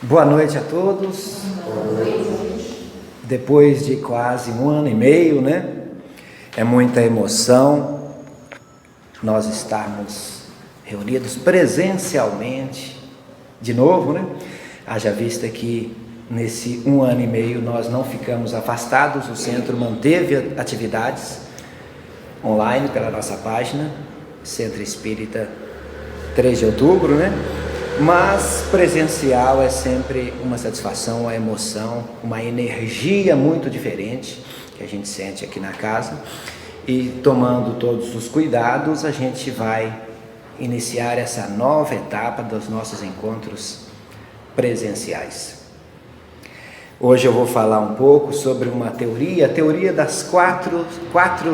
Boa noite a todos. Depois de quase 1 ano e meio, né? É muita emoção nós estarmos reunidos presencialmente de novo, né? Haja vista que nesse 1 ano e meio nós não ficamos afastados, o centro manteve atividades online pela nossa página, Centro Espírita 3 de outubro, né? Mas presencial é sempre uma satisfação, uma emoção, uma energia muito diferente que a gente sente aqui na casa. E tomando todos os cuidados, a gente vai iniciar essa nova etapa dos nossos encontros presenciais. Hoje eu vou falar um pouco sobre uma teoria, a teoria das quatro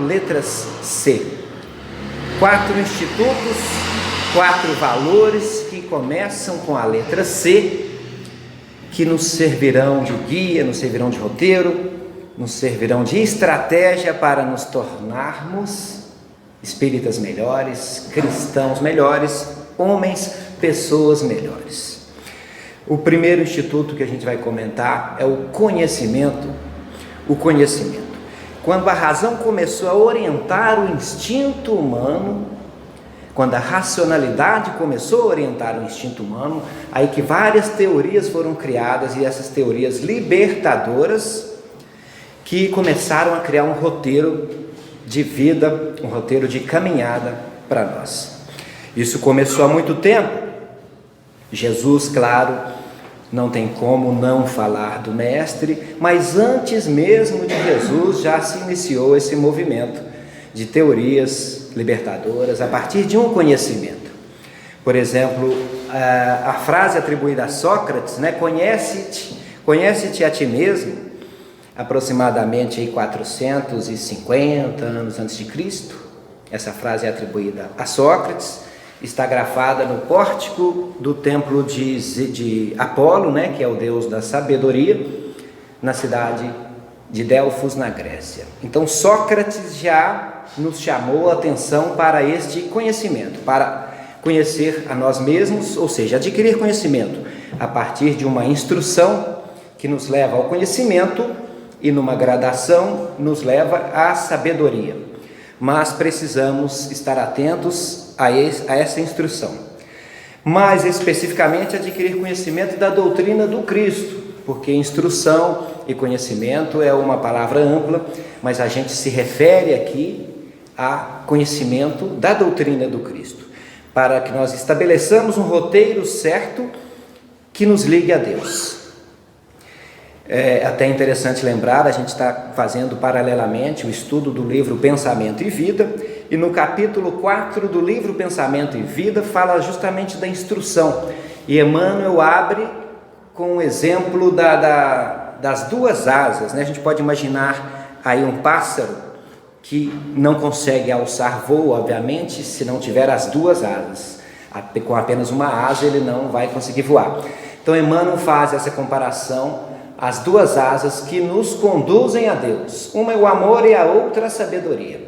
letras C. 4 institutos, 4 valores que começam com a letra C, que nos servirão de guia, nos servirão de roteiro, nos servirão de estratégia para nos tornarmos espíritas melhores, cristãos melhores, homens, pessoas melhores. O primeiro instituto que a gente vai comentar é o conhecimento. O conhecimento. Quando a razão começou a orientar o instinto humano, quando a racionalidade começou a orientar o instinto humano, aí que várias teorias foram criadas, e essas teorias libertadoras que começaram a criar um roteiro de vida, um roteiro de caminhada para nós. Isso começou há muito tempo. Jesus, claro, não tem como não falar do Mestre, mas antes mesmo de Jesus já se iniciou esse movimento de teorias libertadoras a partir de um conhecimento. Por exemplo, a frase atribuída a Sócrates, né? Conhece-te a ti mesmo, aproximadamente aí 450 anos antes de Cristo. Essa frase é atribuída a Sócrates, está grafada no pórtico do templo de Apolo, né? Que é o deus da sabedoria, na cidade de Delfos, na Grécia. Então Sócrates já nos chamou a atenção para este conhecimento, para conhecer a nós mesmos, ou seja, adquirir conhecimento a partir de uma instrução que nos leva ao conhecimento e numa gradação nos leva à sabedoria. Mas precisamos estar atentos a essa instrução. Mais especificamente, adquirir conhecimento da doutrina do Cristo, porque instrução e conhecimento é uma palavra ampla, mas a gente se refere aqui a conhecimento da doutrina do Cristo, para que nós estabeleçamos um roteiro certo que nos ligue a Deus. É até interessante lembrar, a gente está fazendo paralelamente o estudo do livro Pensamento e Vida, e no capítulo 4 do livro Pensamento e Vida fala justamente da instrução, e Emmanuel abre com o exemplo das 2 asas, né? A gente pode imaginar aí um pássaro que não consegue alçar voo, obviamente, se não tiver as 2 asas. Com apenas uma asa ele não vai conseguir voar. Então Emmanuel faz essa comparação, as 2 asas que nos conduzem a Deus. Uma é o amor e a outra a sabedoria.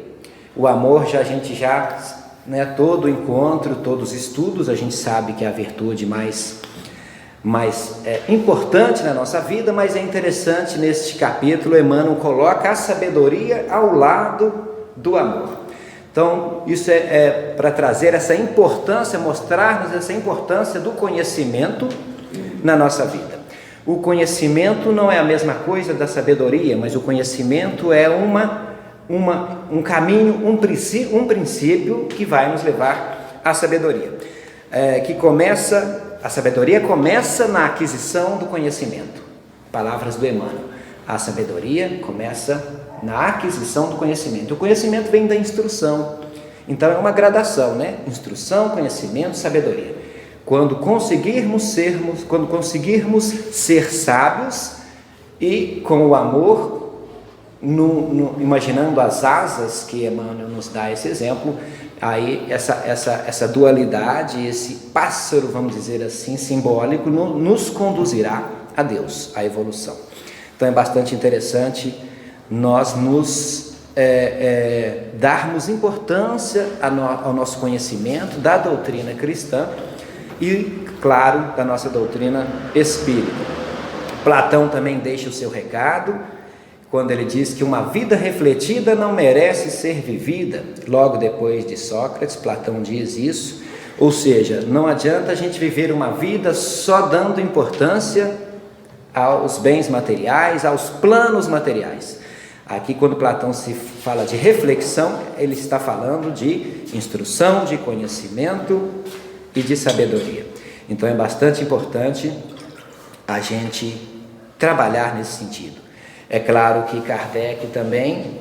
O amor a gente já, né, todo encontro, todos os estudos, a gente sabe que é a virtude mais importante na nossa vida, mas é interessante neste capítulo, Emmanuel coloca a sabedoria ao lado do amor. Então isso é para trazer essa importância, mostrar-nos essa importância do conhecimento na nossa vida. O conhecimento não é a mesma coisa da sabedoria, mas o conhecimento é um caminho, um princípio que vai nos levar à sabedoria, a sabedoria começa na aquisição do conhecimento. Palavras do Emmanuel. A sabedoria começa na aquisição do conhecimento. O conhecimento vem da instrução. Então é uma gradação, né? Instrução, conhecimento, sabedoria. Quando conseguirmos ser sábios e com o amor, imaginando as asas que Emmanuel nos dá esse exemplo, aí essa dualidade, esse pássaro, vamos dizer assim, simbólico, nos conduzirá a Deus, à evolução. Então é bastante interessante nós nos darmos importância ao nosso conhecimento da doutrina cristã e claro da nossa doutrina espírita. Platão também deixa o seu recado, quando ele diz que uma vida refletida não merece ser vivida. Logo depois de Sócrates, Platão diz isso, ou seja, não adianta a gente viver uma vida só dando importância aos bens materiais, aos planos materiais. Aqui, quando Platão se fala de reflexão, ele está falando de instrução, de conhecimento e de sabedoria. Então é bastante importante a gente trabalhar nesse sentido. É claro que Kardec também,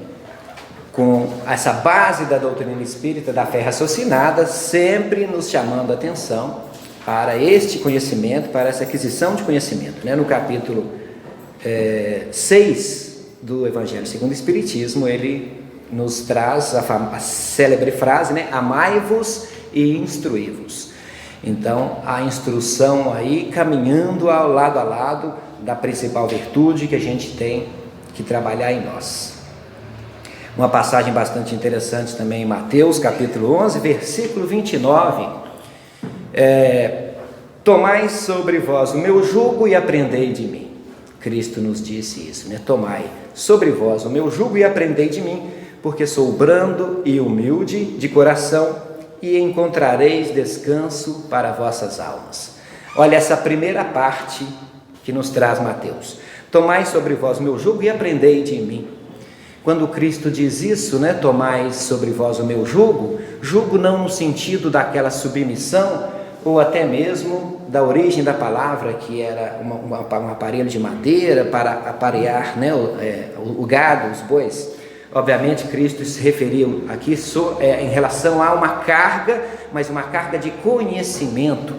com essa base da doutrina espírita, da fé raciocinada, sempre nos chamando a atenção para este conhecimento, para essa aquisição de conhecimento. No capítulo 6 do Evangelho segundo o Espiritismo, ele nos traz a célebre frase, amai-vos e instruí-vos. Então, a instrução aí caminhando ao lado a lado da principal virtude que a gente tem que trabalhar em nós. Uma passagem bastante interessante também em Mateus, capítulo 11, versículo 29. Tomai sobre vós o meu jugo e aprendei de mim. Cristo nos disse isso, Tomai sobre vós o meu jugo e aprendei de mim, porque sou brando e humilde de coração, e encontrareis descanso para vossas almas. Olha essa primeira parte que nos traz Mateus. Tomai sobre vós o meu jugo e aprendei de mim. Quando Cristo diz isso, tomai sobre vós o meu jugo, jugo não no sentido daquela submissão, ou até mesmo da origem da palavra, que era um aparelho de madeira para aparear o gado, os bois. Obviamente Cristo se referiu aqui em relação a uma carga, mas uma carga de conhecimento,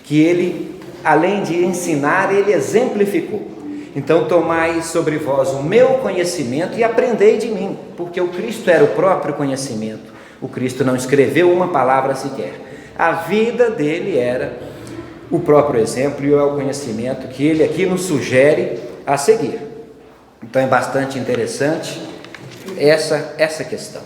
que ele, além de ensinar, ele exemplificou. Então tomai sobre vós o meu conhecimento e aprendei de mim, porque o Cristo era o próprio conhecimento. O Cristo não escreveu uma palavra sequer. A vida dele era o próprio exemplo e é o conhecimento que ele aqui nos sugere a seguir. Então é bastante interessante essa questão.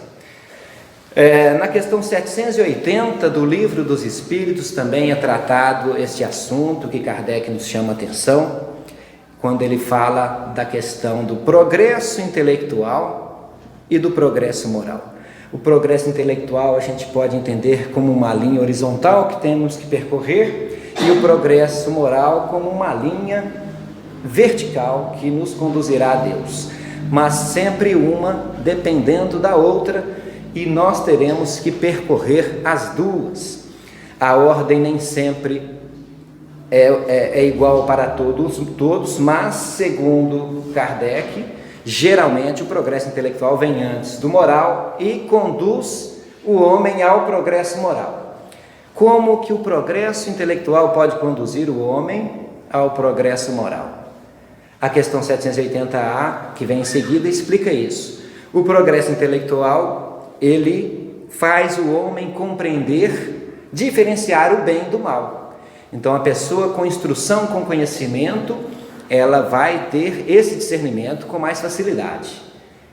Na questão 780 do Livro dos Espíritos também é tratado este assunto que Kardec nos chama a atenção, quando ele fala da questão do progresso intelectual e do progresso moral. O progresso intelectual a gente pode entender como uma linha horizontal que temos que percorrer, e o progresso moral como uma linha vertical que nos conduzirá a Deus, mas sempre uma dependendo da outra, e nós teremos que percorrer as duas. A ordem nem sempre é igual para todos, mas segundo Kardec, geralmente o progresso intelectual vem antes do moral e conduz o homem ao progresso moral. Como que o progresso intelectual pode conduzir o homem ao progresso moral? A questão 780A, que vem em seguida, explica isso. O progresso intelectual, ele faz o homem compreender, diferenciar o bem do mal. Então, a pessoa com instrução, com conhecimento, ela vai ter esse discernimento com mais facilidade,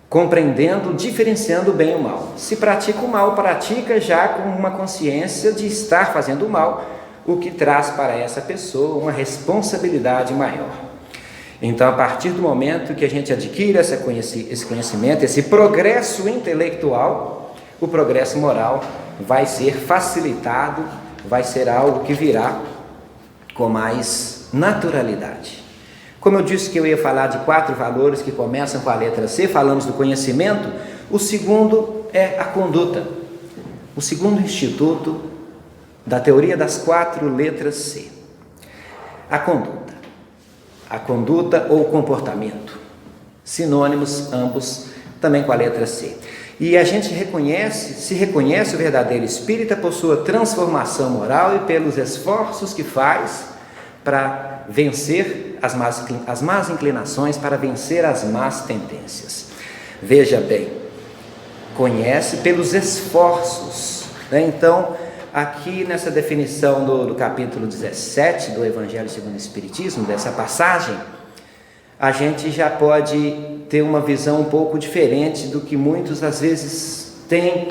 compreendendo, diferenciando o bem e o mal. Se pratica o mal, pratica já com uma consciência de estar fazendo o mal, o que traz para essa pessoa uma responsabilidade maior. Então, a partir do momento que a gente adquire esse conhecimento, esse progresso intelectual, o progresso moral vai ser facilitado, vai ser algo que virá com mais naturalidade. Como eu disse que eu ia falar de 4 valores que começam com a letra C, falamos do conhecimento, o segundo é a conduta. O segundo instituto da teoria das 4 letras C. A conduta ou comportamento, sinônimos ambos, também com a letra C. E a gente se reconhece o verdadeiro espírita por sua transformação moral e pelos esforços que faz para vencer as más inclinações, para vencer as más tendências. Veja bem, conhece pelos esforços, Então, aqui nessa definição do capítulo 17 do Evangelho segundo o Espiritismo, dessa passagem, a gente já pode ter uma visão um pouco diferente do que muitos às vezes têm,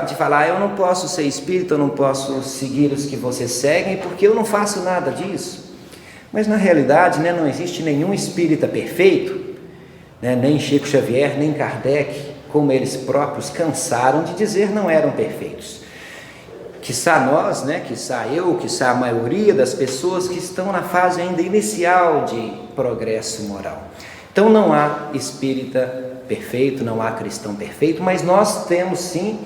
de falar, eu não posso ser espírita, eu não posso seguir os que vocês seguem, porque eu não faço nada disso. Mas na realidade, né, não existe nenhum espírita perfeito, né, nem Chico Xavier, nem Kardec, como eles próprios cansaram de dizer, não eram perfeitos. Quiçá nós, né, quiçá eu, quiçá a maioria das pessoas que estão na fase ainda inicial de progresso moral. Então não há espírita perfeito, não há cristão perfeito, mas nós temos sim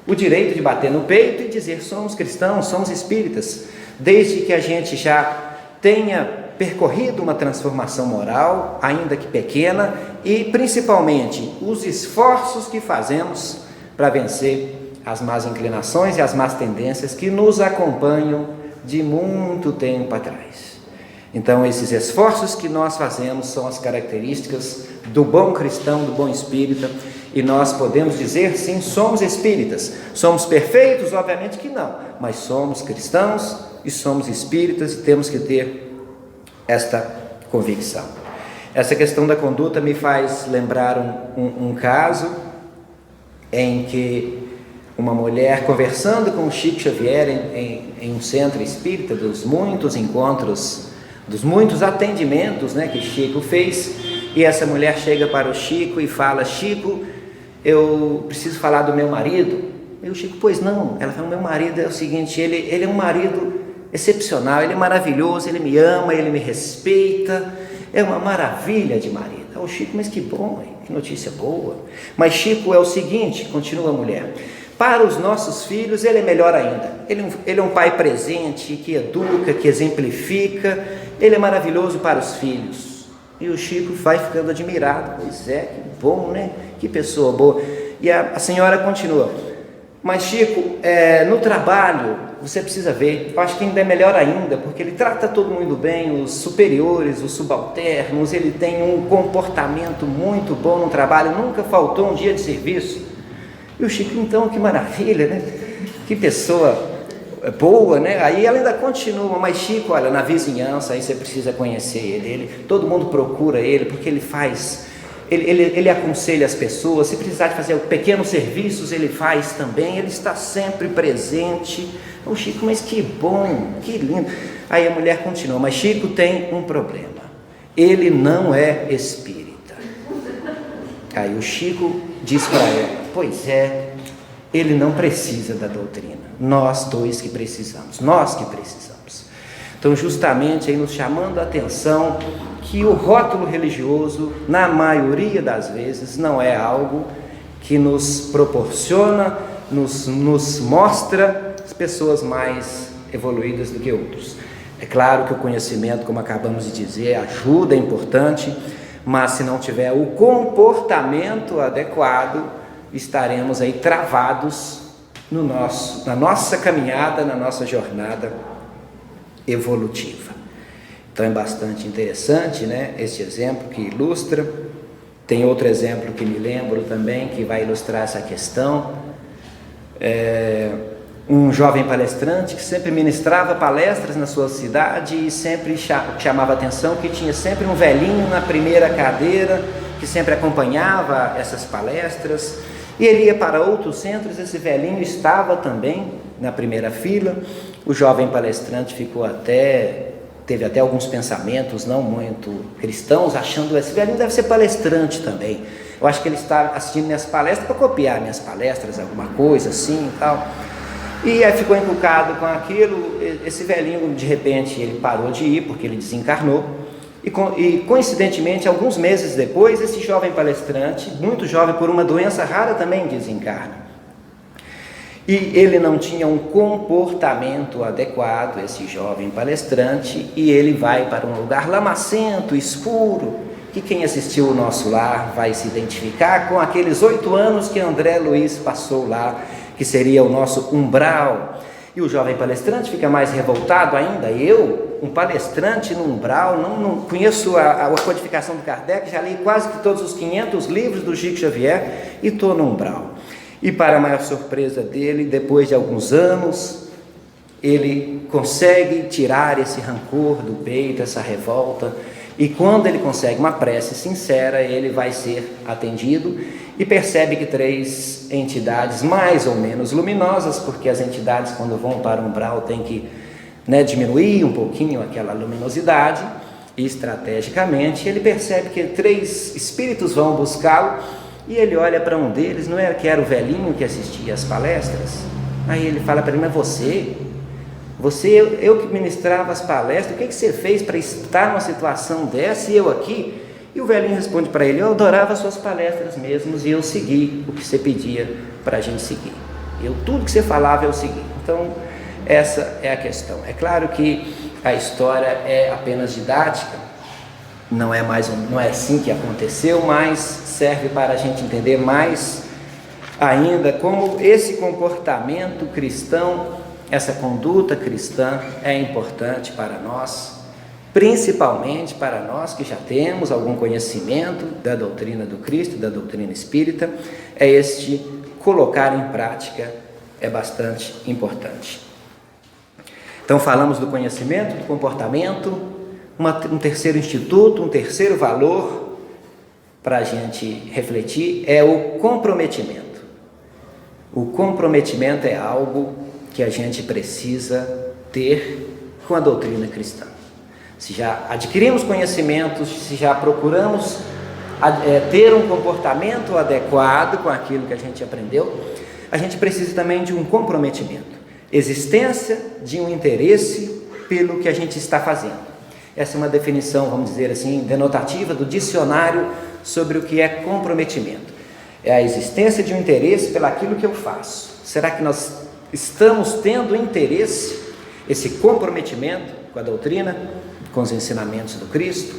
o direito de bater no peito e dizer, somos cristãos, somos espíritas, desde que a gente já tenha percorrido uma transformação moral, ainda que pequena, e principalmente os esforços que fazemos para vencer as más inclinações e as más tendências que nos acompanham de muito tempo atrás. Então, esses esforços que nós fazemos são as características do bom cristão, do bom espírita, e nós podemos dizer, sim, somos espíritas. Somos perfeitos? Obviamente que não, mas somos cristãos e somos espíritas e temos que ter esta convicção. Essa questão da conduta me faz lembrar um caso em que uma mulher conversando com o Chico Xavier em um centro espírita, dos muitos encontros, dos muitos atendimentos, né, que Chico fez, e essa mulher chega para o Chico e fala, Chico, eu preciso falar do meu marido. E o Chico, pois não. Ela fala, meu marido é o seguinte, ele é um marido excepcional, ele é maravilhoso, ele me ama, ele me respeita, é uma maravilha de marido. O Chico, mas que bom, que notícia boa. Mas Chico, é o seguinte, continua a mulher, para os nossos filhos ele é melhor ainda, ele é um pai presente, que educa, que exemplifica, ele é maravilhoso para os filhos. E o Chico vai ficando admirado, pois é, que bom, né, que pessoa boa. E a senhora continua, mas Chico, no trabalho, você precisa ver, eu acho que ainda é melhor ainda, porque ele trata todo mundo bem, os superiores, os subalternos, ele tem um comportamento muito bom no trabalho, nunca faltou um dia de serviço. E o Chico, então, que maravilha, né? Que pessoa boa, né? Aí ela ainda continua, mas Chico, olha, na vizinhança, aí você precisa conhecer ele, todo mundo procura ele, porque ele faz, ele aconselha as pessoas, se precisar de fazer pequenos serviços, ele faz também, ele está sempre presente. O Chico, mas que bom, que lindo. Aí a mulher continua, mas Chico tem um problema, ele não é espírita. Aí o Chico diz para ela, pois é, ele não precisa da doutrina, nós dois que precisamos, nós que precisamos. Então, justamente aí nos chamando a atenção que o rótulo religioso, na maioria das vezes, não é algo que nos proporciona, nos mostra as pessoas mais evoluídas do que outros. É claro que o conhecimento, como acabamos de dizer, ajuda, é importante, mas se não tiver o comportamento adequado, estaremos aí travados na nossa caminhada, na nossa jornada evolutiva. Então é bastante interessante, né, este exemplo que ilustra. Tem outro exemplo que me lembro também, que vai ilustrar essa questão. Um jovem palestrante que sempre ministrava palestras na sua cidade e sempre chamava atenção que tinha sempre um velhinho na primeira cadeira que sempre acompanhava essas palestras. E ele ia para outros centros, esse velhinho estava também na primeira fila. O jovem palestrante teve até alguns pensamentos não muito cristãos, achando esse velhinho deve ser palestrante também. Eu acho que ele está assistindo minhas palestras para copiar minhas palestras, alguma coisa assim e tal. E aí ficou encucado com aquilo. Esse velhinho, de repente, ele parou de ir, porque ele desencarnou. E coincidentemente, alguns meses depois, esse jovem palestrante, muito jovem por uma doença rara, também desencarna. E ele não tinha um comportamento adequado, esse jovem palestrante, e ele vai para um lugar lamacento, escuro, que quem assistiu o nosso lar vai se identificar com aqueles 8 anos que André Luiz passou lá, que seria o nosso umbral. E o jovem palestrante fica mais revoltado ainda. Eu, um palestrante no umbral, não conheço a codificação do Kardec, já li quase que todos os 500 livros do Chico Xavier e estou no umbral. E para a maior surpresa dele, depois de alguns anos, ele consegue tirar esse rancor do peito, essa revolta, e quando ele consegue uma prece sincera, ele vai ser atendido e percebe que 3 entidades mais ou menos luminosas, porque as entidades quando vão para o umbral têm que diminuir um pouquinho aquela luminosidade, e estrategicamente ele percebe que 3 espíritos vão buscá-lo, e ele olha para um deles, não era que era o velhinho que assistia às palestras? Aí ele fala para ele, mas eu que ministrava as palestras, o que você fez para estar numa situação dessa e eu aqui? E o velhinho responde para ele, eu adorava as suas palestras mesmo e eu segui o que você pedia para a gente seguir. Tudo que você falava eu segui. Então, essa é a questão. É claro que a história é apenas didática, não é assim que aconteceu, mas serve para a gente entender mais ainda como esse comportamento cristão, essa conduta cristã é importante para nós, principalmente para nós que já temos algum conhecimento da doutrina do Cristo, da doutrina espírita. Este colocar em prática é bastante importante. Então falamos do conhecimento, do comportamento, um terceiro instituto, um terceiro valor para a gente refletir é o comprometimento. O comprometimento é algo que a gente precisa ter com a doutrina cristã. Se já adquirimos conhecimentos, se já procuramos ter um comportamento adequado com aquilo que a gente aprendeu, a gente precisa também de um comprometimento, existência de um interesse pelo que a gente está fazendo. Essa é uma definição, vamos dizer assim, denotativa do dicionário sobre o que é comprometimento. É a existência de um interesse pelaquilo que eu faço. Será que nós estamos tendo interesse, esse comprometimento com a doutrina, com os ensinamentos do Cristo?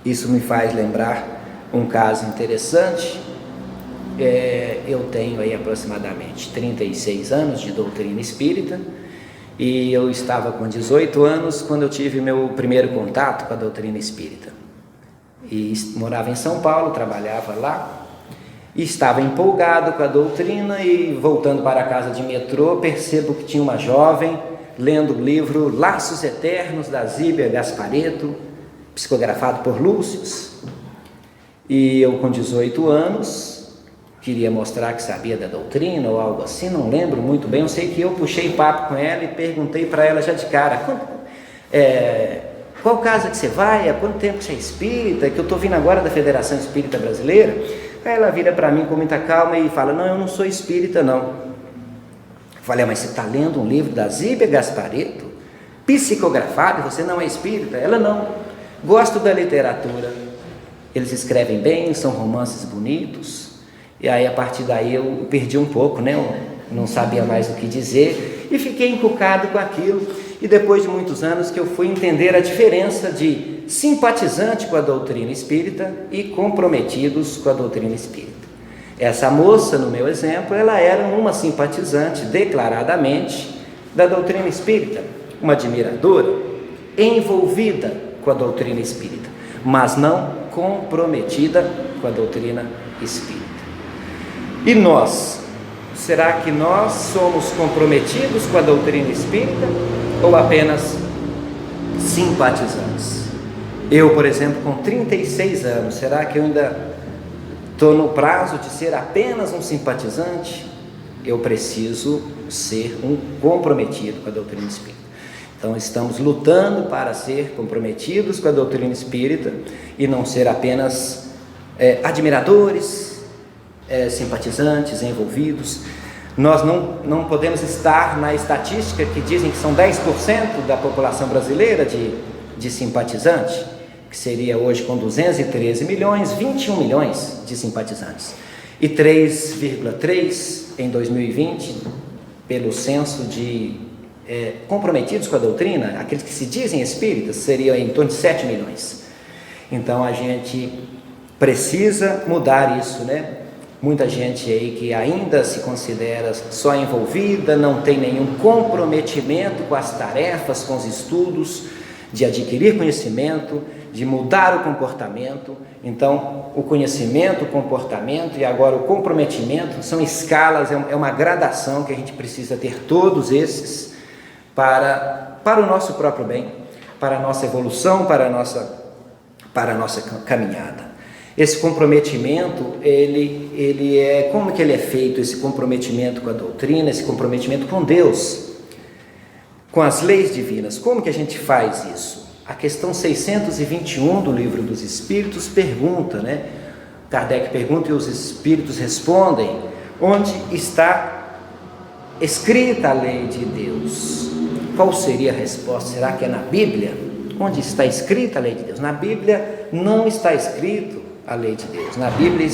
Isso me faz lembrar um caso interessante. Eu tenho aí aproximadamente 36 anos de doutrina espírita e eu estava com 18 anos quando eu tive meu primeiro contato com a doutrina espírita. E morava em São Paulo, trabalhava lá e estava empolgado com a doutrina, e voltando para a casa de metrô percebo que tinha uma jovem lendo o livro Laços Eternos da Zíbia Gasparetto, psicografado por Lúcius. E eu com 18 anos queria mostrar que sabia da doutrina ou algo assim, não lembro muito bem. Eu sei que eu puxei papo com ela e perguntei para ela já de cara, qual casa que você vai, há quanto tempo que você é espírita, que eu estou vindo agora da Federação Espírita Brasileira. Aí ela vira para mim com muita calma e fala, não, eu não sou espírita não. Eu falei, mas você está lendo um livro da Zíbia Gasparetto, psicografado, e você não é espírita? Ela, não, gosto da literatura, eles escrevem bem, são romances bonitos. E aí a partir daí eu perdi um pouco, eu não sabia mais o que dizer e fiquei encucado com aquilo. E depois de muitos anos que eu fui entender a diferença de simpatizante com a doutrina espírita e comprometidos com a doutrina espírita. Essa moça, no meu exemplo, ela era uma simpatizante declaradamente da doutrina espírita, uma admiradora, envolvida com a doutrina espírita, mas não comprometida com a doutrina espírita. E nós? Será que nós somos comprometidos com a doutrina espírita ou apenas simpatizantes? Eu, por exemplo, com 36 anos, será que eu ainda estou no prazo de ser apenas um simpatizante? Eu preciso ser um comprometido com a doutrina espírita. Então estamos lutando para ser comprometidos com a doutrina espírita e não ser apenas admiradores, simpatizantes, envolvidos. Nós não podemos estar na estatística que dizem que são 10% da população brasileira de simpatizante, que seria hoje com 213 milhões, 21 milhões de simpatizantes, e 3,3 em 2020, pelo censo de comprometidos com a doutrina, aqueles que se dizem espíritas, seriam em torno de 7 milhões. Então a gente precisa mudar isso, Muita gente aí que ainda se considera só envolvida, não tem nenhum comprometimento com as tarefas, com os estudos, de adquirir conhecimento, de mudar o comportamento. Então, o conhecimento, o comportamento e agora o comprometimento são escalas, é uma gradação que a gente precisa ter todos esses para o nosso próprio bem, para a nossa evolução, para a nossa caminhada. Esse comprometimento, como que ele é feito, esse comprometimento com a doutrina, esse comprometimento com Deus, com as leis divinas? Como que a gente faz isso? A questão 621 do Livro dos Espíritos pergunta, né? Kardec pergunta e os Espíritos respondem: onde está escrita a lei de Deus? Qual seria a resposta? Será que é na Bíblia? Onde está escrita a lei de Deus? Na Bíblia não está escrito a lei de Deus. Na Bíblia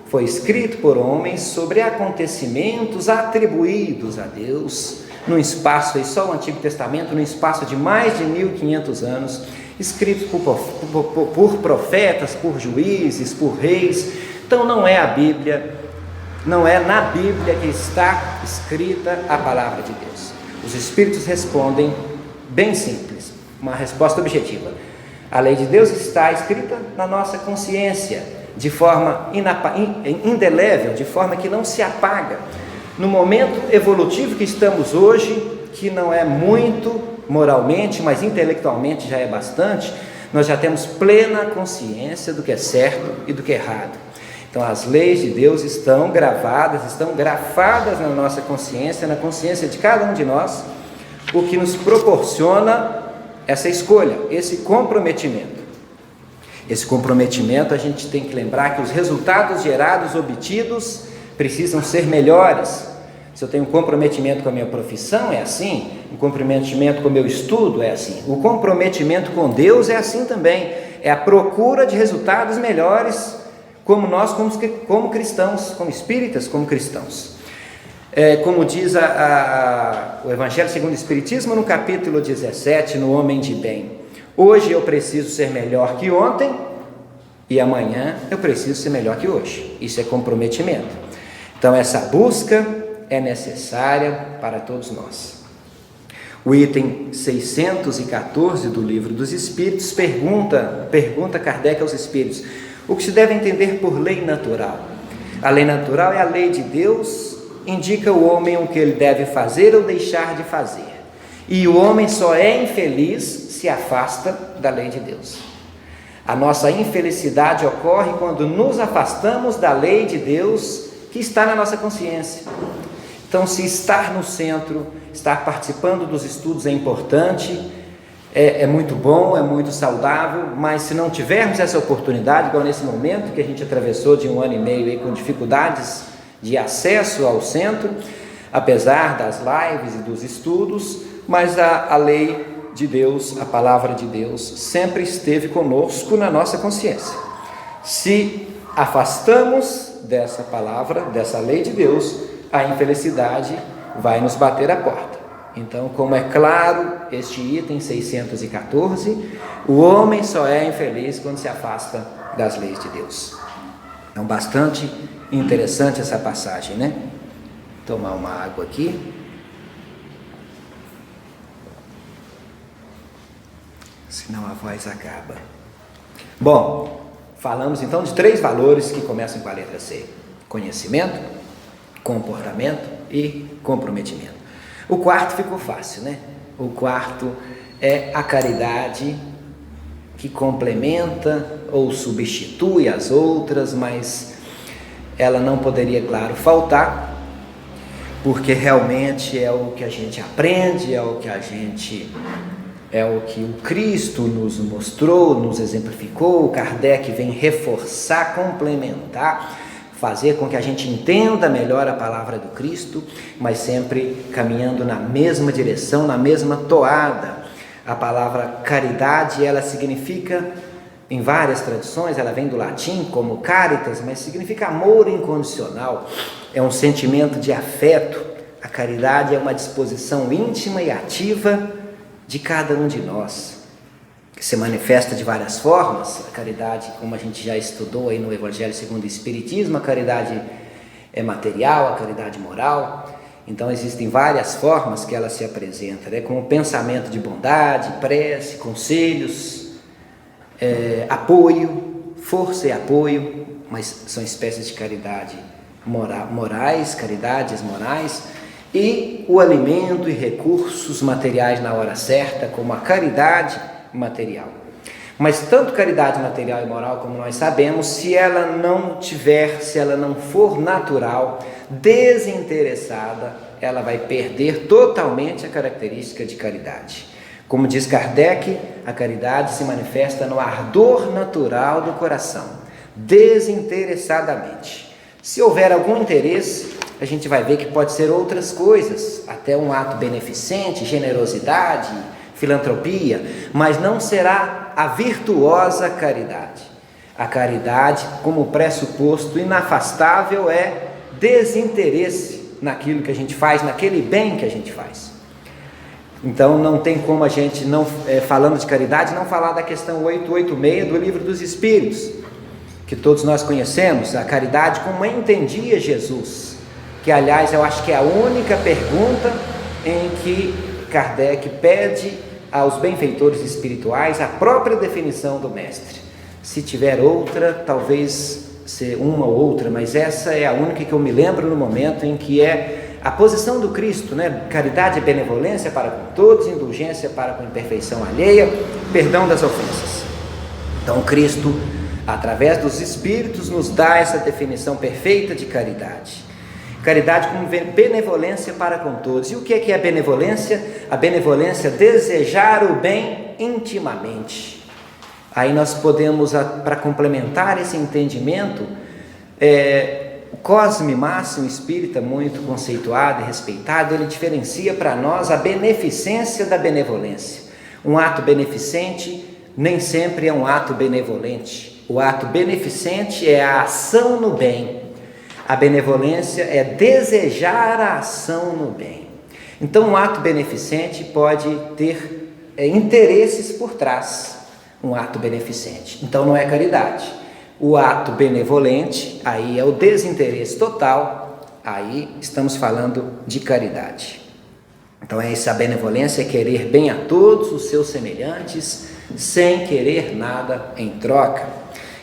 foi escrito por homens sobre acontecimentos atribuídos a Deus, num espaço, só o Antigo Testamento, num espaço de mais de 1500 anos, escritos por profetas, por juízes, por reis. Então não é a Bíblia, não é na Bíblia que está escrita a palavra de Deus. Os Espíritos respondem bem simples, uma resposta objetiva: a lei de Deus está escrita na nossa consciência, de forma indelével, de forma que não se apaga. No momento evolutivo que estamos hoje, que não é muito moralmente, mas intelectualmente já é bastante, nós já temos plena consciência do que é certo e do que é errado. Então as leis de Deus estão grafadas na nossa consciência, na consciência de cada um de nós, o que nos proporciona essa escolha, esse comprometimento. Esse comprometimento, a gente tem que lembrar que os resultados gerados, obtidos, precisam ser melhores. Se eu tenho um comprometimento com a minha profissão, é assim. Um comprometimento com o meu estudo, é assim. O comprometimento com Deus é assim também. É a procura de resultados melhores, como nós, como cristãos, como espíritas, como cristãos. Como diz o Evangelho segundo o Espiritismo, no capítulo 17, no Homem de Bem: hoje eu preciso ser melhor que ontem, e amanhã eu preciso ser melhor que hoje. Isso é comprometimento. Então essa busca é necessária para todos nós. O item 614 do Livro dos Espíritos pergunta Kardec aos Espíritos: o que se deve entender por lei natural? A lei natural é a lei de Deus, indica ao homem o que ele deve fazer ou deixar de fazer. E o homem só é infeliz se afasta da lei de Deus. A nossa infelicidade ocorre quando nos afastamos da lei de Deus que está na nossa consciência. Então, se estar no centro, estar participando dos estudos é importante, é muito bom, é muito saudável, mas se não tivermos essa oportunidade, igual nesse momento que a gente atravessou de 1 ano e meio aí, com dificuldades de acesso ao centro, apesar das lives e dos estudos, mas a lei de Deus, a palavra de Deus, sempre esteve conosco na nossa consciência. Se afastamos dessa palavra, dessa lei de Deus, a infelicidade vai nos bater a porta. Então, como é claro este item 614, o homem só é infeliz quando se afasta das leis de Deus. Então, bastante interessante essa passagem, né? Tomar uma água aqui. Senão a voz acaba. Bom, falamos então de 3 valores que começam com a letra C: conhecimento, comportamento e comprometimento. O quarto ficou fácil, né? O quarto é a caridade, que complementa ou substitui as outras, mas ela não poderia, claro, faltar, porque realmente é o que a gente aprende, é o que o Cristo nos mostrou, nos exemplificou. O Kardec vem reforçar, complementar, fazer com que a gente entenda melhor a palavra do Cristo, mas sempre caminhando na mesma direção, na mesma toada. A palavra caridade, ela significa, em várias tradições, ela vem do latim como caritas, mas significa amor incondicional, é um sentimento de afeto. A caridade é uma disposição íntima e ativa de cada um de nós, que se manifesta de várias formas. A caridade, como a gente já estudou aí no Evangelho segundo o Espiritismo, a caridade é material, a caridade moral. Então existem várias formas que ela se apresenta, né? Como pensamento de bondade, prece, conselhos, apoio, força e apoio, mas são espécies de caridade morais, caridades morais. e o alimento e recursos materiais na hora certa, como a caridade material. Mas tanto caridade material e moral, como nós sabemos, se ela não for natural, desinteressada, ela vai perder totalmente a característica de caridade. Como diz Kardec, a caridade se manifesta no ardor natural do coração, desinteressadamente. Se houver algum interesse, a gente vai ver que pode ser outras coisas, até um ato beneficente, generosidade, filantropia, mas não será a virtuosa caridade. A caridade, como pressuposto inafastável, é desinteresse naquilo que a gente faz, naquele bem que a gente faz. Então não tem como a gente, falando de caridade, não falar da questão 886 do Livro dos Espíritos, que todos nós conhecemos, a caridade como entendia Jesus, que aliás eu acho que é a única pergunta em que Kardec pede aos benfeitores espirituais a própria definição do mestre. Se tiver outra, talvez ser uma ou outra, mas essa é a única que eu me lembro no momento em que é a posição do Cristo, né? Caridade e benevolência para com todos, indulgência para com imperfeição alheia, perdão das ofensas. Então Cristo, através dos Espíritos, nos dá essa definição perfeita de caridade. Caridade como benevolência para com todos. E o que é a benevolência? A benevolência é desejar o bem intimamente. Aí nós podemos, para complementar esse entendimento, o Cosme Máximo espírita, muito conceituado e respeitado, ele diferencia para nós a beneficência da benevolência. Um ato beneficente nem sempre é um ato benevolente. O ato beneficente é a ação no bem. A benevolência é desejar a ação no bem. Então, um ato beneficente pode ter interesses por trás. Um ato beneficente. Então, não é caridade. O ato benevolente, aí é o desinteresse total. Aí estamos falando de caridade. Então, essa benevolência é querer bem a todos os seus semelhantes, sem querer nada em troca.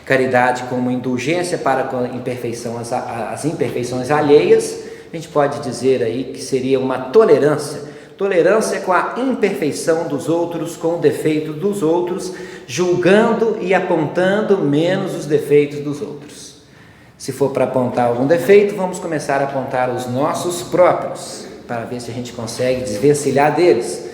Caridade como indulgência para com as imperfeições alheias, a gente pode dizer aí que seria uma tolerância. Tolerância com a imperfeição dos outros, com o defeito dos outros, julgando e apontando menos os defeitos dos outros. Se for para apontar algum defeito, vamos começar a apontar os nossos próprios, para ver se a gente consegue desvencilhar deles.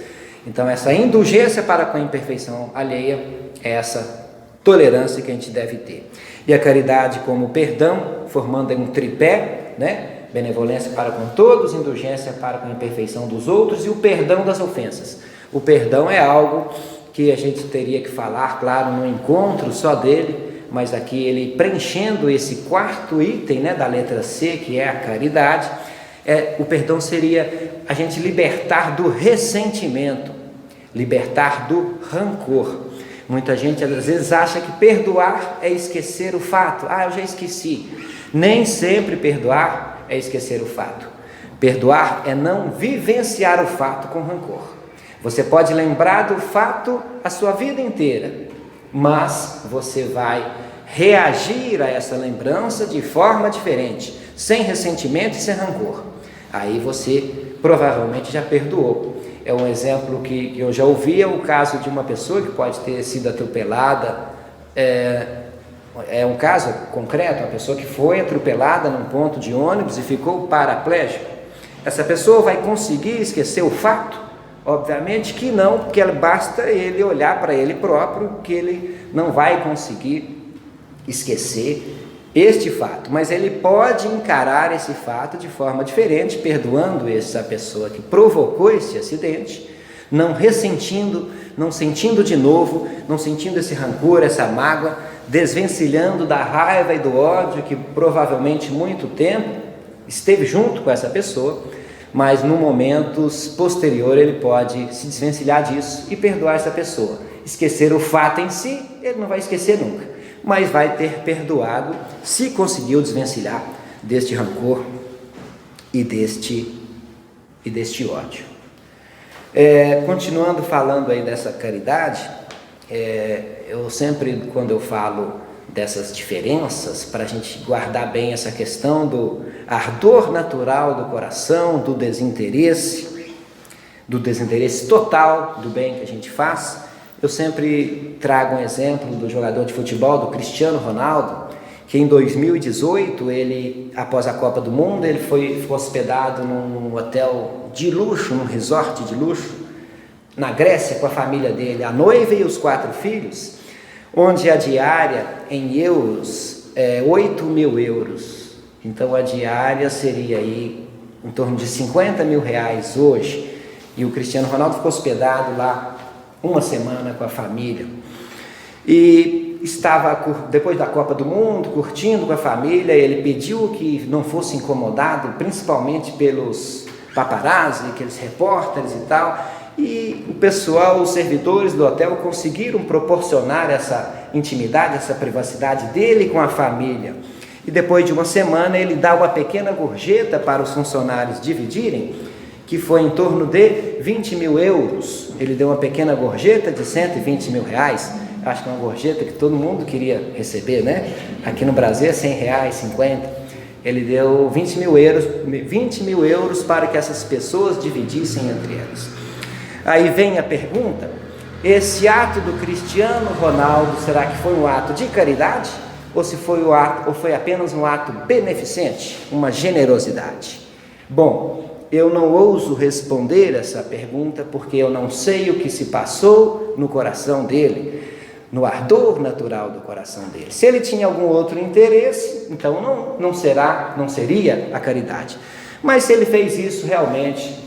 Então essa indulgência para com a imperfeição alheia é essa tolerância que a gente deve ter. E a caridade como perdão, formando um tripé, né? Benevolência para com todos, indulgência para com a imperfeição dos outros e o perdão das ofensas. O perdão é algo que a gente teria que falar, claro, no encontro só dele, mas aqui ele preenchendo esse quarto item, né, da letra C, que é a caridade, o perdão seria a gente libertar do ressentimento, libertar do rancor. Muita gente às vezes acha que perdoar é esquecer o fato. Eu já esqueci. Nem sempre perdoar é esquecer o fato. Perdoar é não vivenciar o fato com rancor. Você pode lembrar do fato a sua vida inteira, mas você vai reagir a essa lembrança de forma diferente, sem ressentimento e sem rancor. Aí você provavelmente já perdoou. É um exemplo que eu já ouvi, é o caso de uma pessoa que pode ter sido atropelada, é um caso concreto, uma pessoa que foi atropelada num ponto de ônibus e ficou paraplégico. Essa pessoa vai conseguir esquecer o fato? Obviamente que não, porque basta ele olhar para ele próprio, que ele não vai conseguir esquecer este fato, mas ele pode encarar esse fato de forma diferente, perdoando essa pessoa que provocou esse acidente, não ressentindo, não sentindo de novo, não sentindo esse rancor, essa mágoa, desvencilhando da raiva e do ódio que provavelmente muito tempo esteve junto com essa pessoa, mas no momento posterior ele pode se desvencilhar disso e perdoar essa pessoa. Esquecer o fato em si, ele não vai esquecer nunca, mas vai ter perdoado se conseguiu desvencilhar deste rancor e deste ódio. Continuando falando aí dessa caridade, eu sempre, quando eu falo dessas diferenças, para a gente guardar bem essa questão do ardor natural do coração, do desinteresse total do bem que a gente faz. Eu sempre trago um exemplo do jogador de futebol, do Cristiano Ronaldo, que em 2018, ele, após a Copa do Mundo, ele ficou hospedado num hotel de luxo, num resort de luxo, na Grécia, com a família dele, a noiva e os 4 filhos, onde a diária em euros é 8 mil euros. Então a diária seria aí em torno de 50 mil reais hoje. E o Cristiano Ronaldo ficou hospedado lá uma semana com a família. E estava, depois da Copa do Mundo, curtindo com a família. Ele pediu que não fosse incomodado, principalmente pelos paparazzi, aqueles repórteres e tal. E o pessoal, os servidores do hotel, conseguiram proporcionar essa intimidade, essa privacidade dele com a família. E depois de uma semana, ele dá uma pequena gorjeta para os funcionários dividirem, que foi em torno de 20 mil euros. Ele deu uma pequena gorjeta de 120 mil reais. Acho que é uma gorjeta que todo mundo queria receber, né? Aqui no Brasil é 100 reais, 50. Ele deu 20 mil euros para que essas pessoas dividissem entre elas. Aí vem a pergunta: esse ato do Cristiano Ronaldo, será que foi um ato de caridade? Ou foi apenas um ato beneficente, uma generosidade? Bom, eu não ouso responder essa pergunta porque eu não sei o que se passou no coração dele, no ardor natural do coração dele. Se ele tinha algum outro interesse, então não seria a caridade. Mas se ele fez isso realmente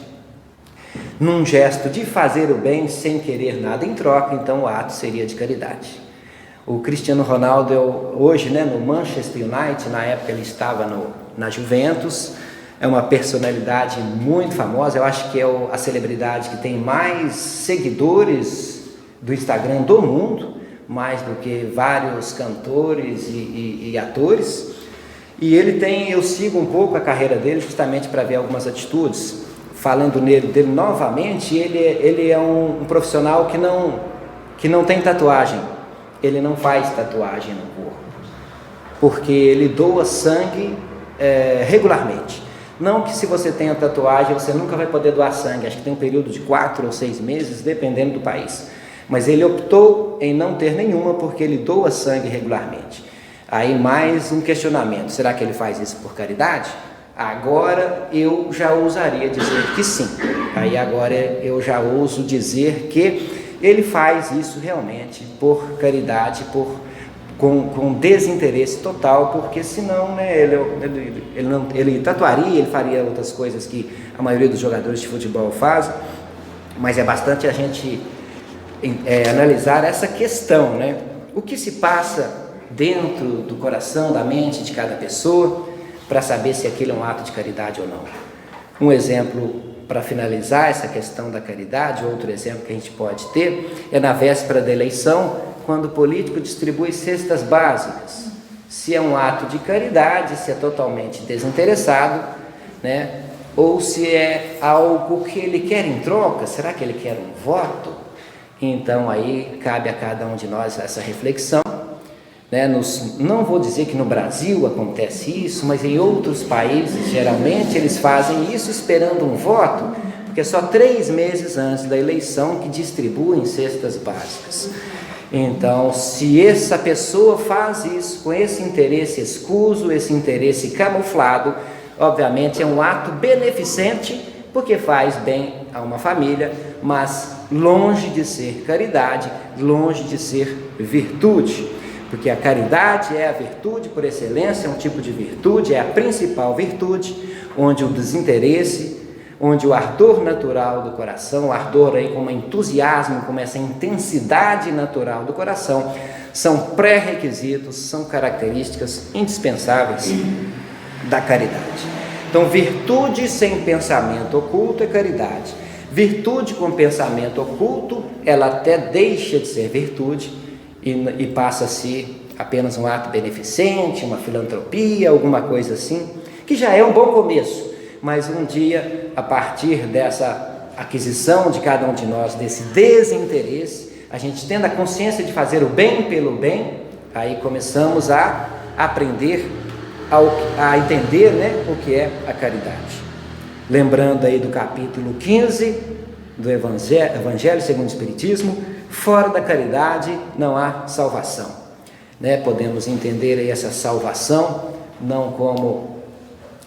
num gesto de fazer o bem sem querer nada em troca, então o ato seria de caridade. O Cristiano Ronaldo, hoje, no Manchester United, na época ele estava na Juventus, é uma personalidade muito famosa. Eu acho que é a celebridade que tem mais seguidores do Instagram do mundo, mais do que vários cantores e atores. E eu sigo um pouco a carreira dele justamente para ver algumas atitudes. Falando dele novamente, ele é um profissional que não tem tatuagem. Ele não faz tatuagem no corpo, porque ele doa sangue regularmente. Não que se você tenha tatuagem, você nunca vai poder doar sangue. Acho que tem um período de 4 ou 6 meses, dependendo do país. Mas ele optou em não ter nenhuma, porque ele doa sangue regularmente. Aí mais um questionamento: será que ele faz isso por caridade? Agora eu já ousaria dizer que sim. Aí agora eu já ouso dizer que ele faz isso realmente por caridade, com desinteresse total, porque senão ele tatuaria, ele faria outras coisas que a maioria dos jogadores de futebol faz. Mas é bastante a gente analisar essa questão, o que se passa dentro do coração, da mente de cada pessoa, para saber se aquilo é um ato de caridade ou não. Um exemplo para finalizar essa questão da caridade, outro exemplo que a gente pode ter, é na véspera da eleição, quando o político distribui cestas básicas. Se é um ato de caridade, se é totalmente desinteressado, ou se é algo que ele quer em troca, será que ele quer um voto? Então aí cabe a cada um de nós essa reflexão. Não vou dizer que no Brasil acontece isso, mas em outros países, geralmente, eles fazem isso esperando um voto, porque é só 3 meses antes da eleição que distribuem cestas básicas. Então, se essa pessoa faz isso com esse interesse escuso, esse interesse camuflado, obviamente é um ato beneficente, porque faz bem a uma família, mas longe de ser caridade, longe de ser virtude. Porque a caridade é a virtude por excelência, é um tipo de virtude, é a principal virtude, onde o desinteresse, onde o ardor natural do coração, o ardor aí como entusiasmo, como essa intensidade natural do coração, são pré-requisitos, são características indispensáveis da caridade. Então, virtude sem pensamento oculto é caridade. Virtude com pensamento oculto, ela até deixa de ser virtude, e passa a ser apenas um ato beneficente, uma filantropia, alguma coisa assim, que já é um bom começo, mas um dia, a partir dessa aquisição de cada um de nós, desse desinteresse, a gente tendo a consciência de fazer o bem pelo bem, Aí começamos a aprender, a entender, né, o que é a caridade. Lembrando aí do capítulo 15 do Evangelho segundo o Espiritismo, fora da caridade não há salvação, né? Podemos entender aí essa salvação não como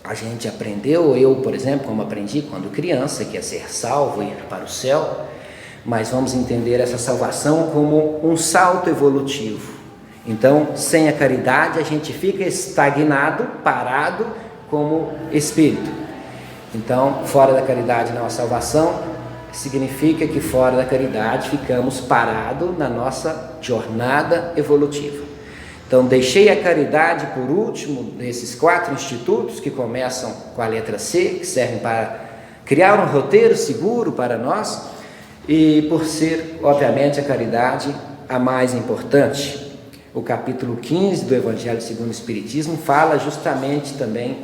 a gente aprendeu, eu, por exemplo, como aprendi quando criança, que é ser salvo e ir para o céu, mas vamos entender essa salvação como um salto evolutivo. Então, sem a caridade, a gente fica estagnado, parado como espírito. Então, fora da caridade não há salvação, significa que fora da caridade ficamos parados na nossa jornada evolutiva. Então, deixei a caridade por último desses 4 institutos que começam com a letra C, que servem para criar um roteiro seguro para nós, e por ser, obviamente, a caridade a mais importante. O capítulo 15 do Evangelho segundo o Espiritismo fala justamente também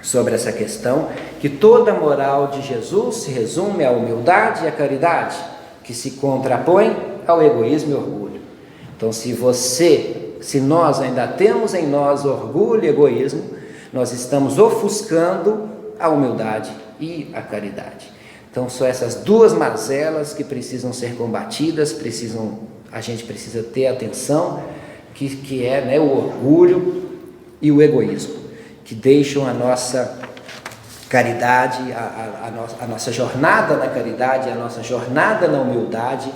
sobre essa questão, que toda a moral de Jesus se resume à humildade e à caridade, que se contrapõem ao egoísmo e orgulho. Então, se nós ainda temos em nós orgulho e egoísmo, nós estamos ofuscando a humildade e a caridade. Então, são essas 2 mazelas que precisam ser combatidas, a gente precisa ter atenção, que é, né, o orgulho e o egoísmo, que deixam a nossa caridade, a nossa jornada na caridade, a nossa jornada na humildade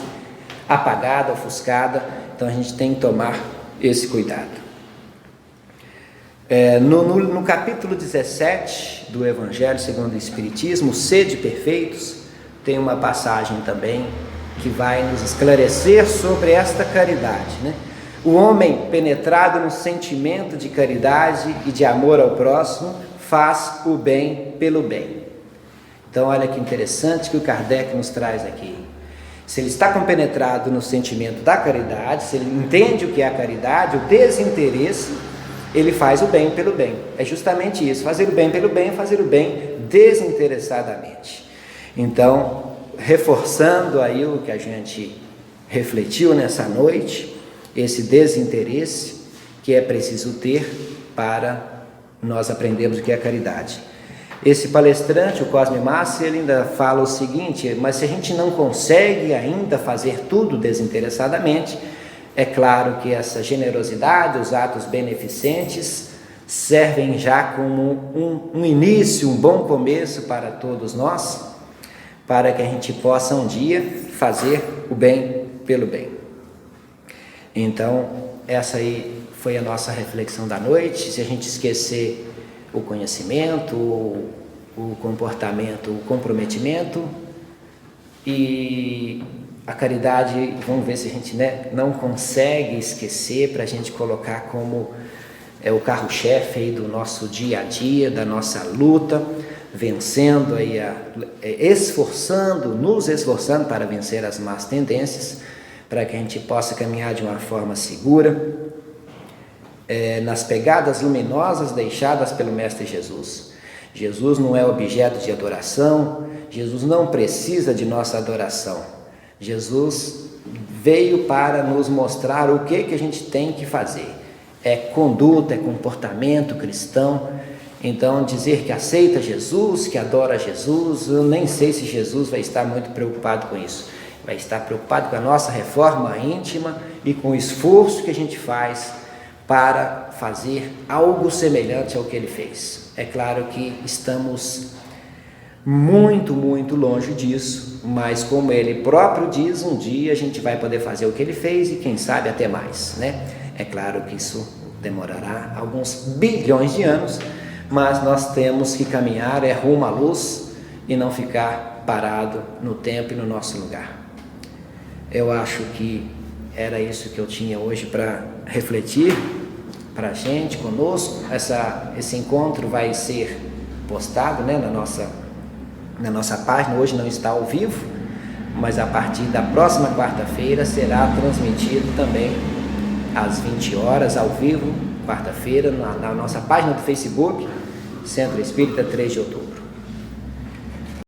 apagada, ofuscada. Então a gente tem que tomar esse cuidado. No capítulo 17 do Evangelho segundo o Espiritismo, Sede Perfeitos, tem uma passagem também que vai nos esclarecer sobre esta caridade, né? O homem penetrado no sentimento de caridade e de amor ao próximo faz o bem pelo bem. Então olha que interessante que o Kardec nos traz aqui. Se ele está compenetrado no sentimento da caridade, se ele entende o que é a caridade, o desinteresse, ele faz o bem pelo bem. É justamente isso, fazer o bem pelo bem, fazer o bem desinteressadamente. Então, reforçando aí o que a gente refletiu nessa noite, esse desinteresse que é preciso ter para nós aprendermos o que é a caridade. Esse palestrante, o Cosme Massi, ele ainda fala o seguinte: mas se a gente não consegue ainda fazer tudo desinteressadamente, é claro que essa generosidade, os atos beneficentes, servem já como um início, um bom começo para todos nós, para que a gente possa um dia fazer o bem pelo bem. Então, essa aí foi a nossa reflexão da noite. Se a gente esquecer o conhecimento, o comportamento, o comprometimento e a caridade, vamos ver se a gente, né, não consegue esquecer, para a gente colocar como o carro-chefe aí do nosso dia a dia, da nossa luta, vencendo aí, nos esforçando para vencer as más tendências, para que a gente possa caminhar de uma forma segura, nas pegadas luminosas deixadas pelo Mestre Jesus. Jesus não é objeto de adoração, Jesus não precisa de nossa adoração. Jesus veio para nos mostrar o que a gente tem que fazer. É conduta, é comportamento cristão. Então, dizer que aceita Jesus, que adora Jesus, eu nem sei se Jesus vai estar muito preocupado com isso. Vai estar preocupado com a nossa reforma íntima e com o esforço que a gente faz para fazer algo semelhante ao que ele fez. É claro que estamos muito, muito longe disso, mas como ele próprio diz, um dia a gente vai poder fazer o que ele fez e quem sabe até mais, né? É claro que isso demorará alguns bilhões de anos, mas nós temos que caminhar rumo à luz e não ficar parado no tempo e no nosso lugar. Eu acho que era isso que eu tinha hoje para refletir para a gente, conosco. Esse encontro vai ser postado, né, na nossa página. Hoje não está ao vivo, mas a partir da próxima quarta-feira será transmitido também às 20 horas, ao vivo, quarta-feira, na nossa página do Facebook, Centro Espírita 3 de Outubro.